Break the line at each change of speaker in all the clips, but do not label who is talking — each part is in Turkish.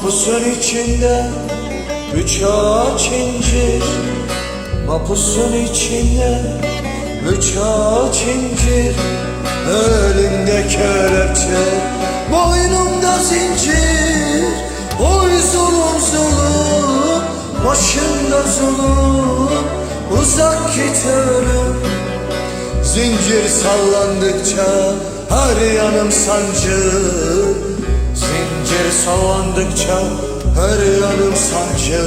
Mapusun içinde üç ağaç incir, mapusun içinde üç ağaç incir. Elimde kelepçe, boynumda zincir. Oy zulüm zulüm, başımda zulüm. Uzak git ölüm. Zincir sallandıkça her yanım sancı. Zincir sallandıkça her yanım sancı.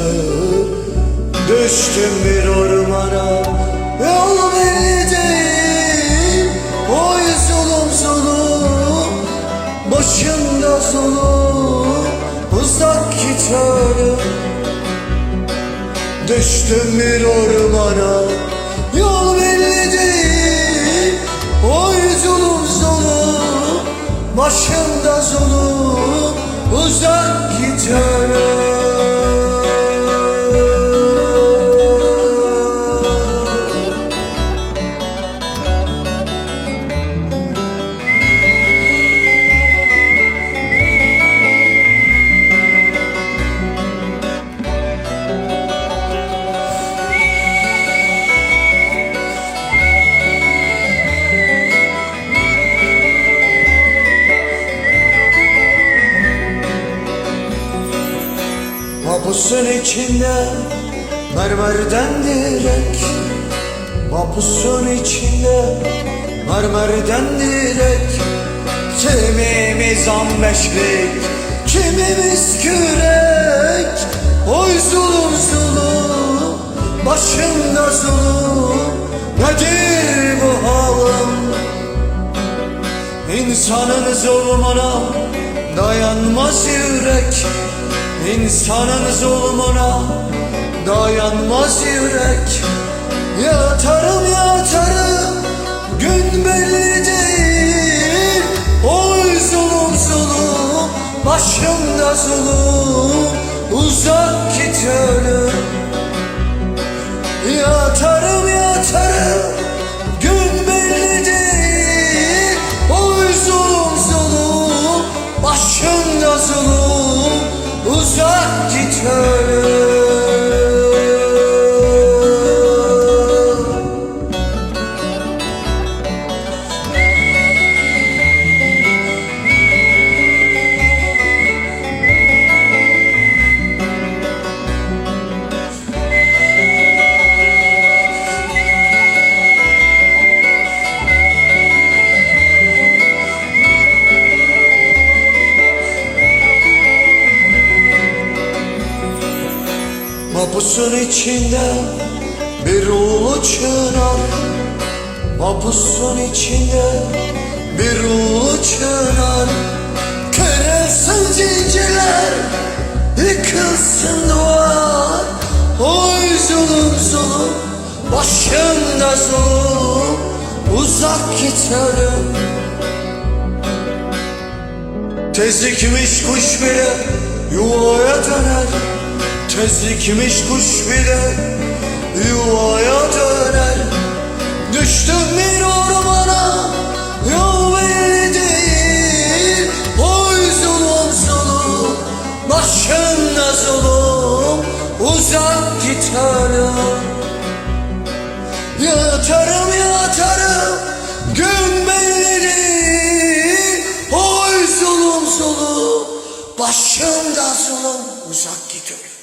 Düştüm bir ormana, yol belli değil. Oy zulüm zulüm, başımda zulüm. Uzak git ölüm. Düştüm bir ormana, yol belli değil. Oy zulüm zulüm, başımda zulüm. Uzak git ölüm. Mapusun içinde mermerden direk, mapusun içinde mermerden direk. Kimimiz 15'lik, kimimiz kürek. Oy zulüm zulüm, başımda zulüm. Nedir bu halim? İnsanın zulmuna dayanmaz yürek. İnsanın zulmuna dayanmaz yürek. Yatarım yatarım, gün belli değil. Oy zulüm zulüm, başımda zulüm. Uzak git ölüm. Yatarım yatarım, gün belli değil. Oy zulüm zulüm, başımda zulüm. Uzak git ölüm. Mapusun içinde bir ulu çınar, mapusun içinde bir ulu çınar. Kırılsın zincirler, yıkılsın duvar. Oy zulüm zulüm, başımda zulüm. Uzak git ölüm. Tez dikmiş kuş bile yuvaya döner. Tez dikmiş kuş bile yuvaya döner. Düştüm bir ormana, yol belli değil. Oy zulüm zulüm, başımda zulüm. Uzak git ölüm. Yatarım yatarım, gün belli değil. Oy zulüm zulüm, başımda zulüm. Uzak git ölüm.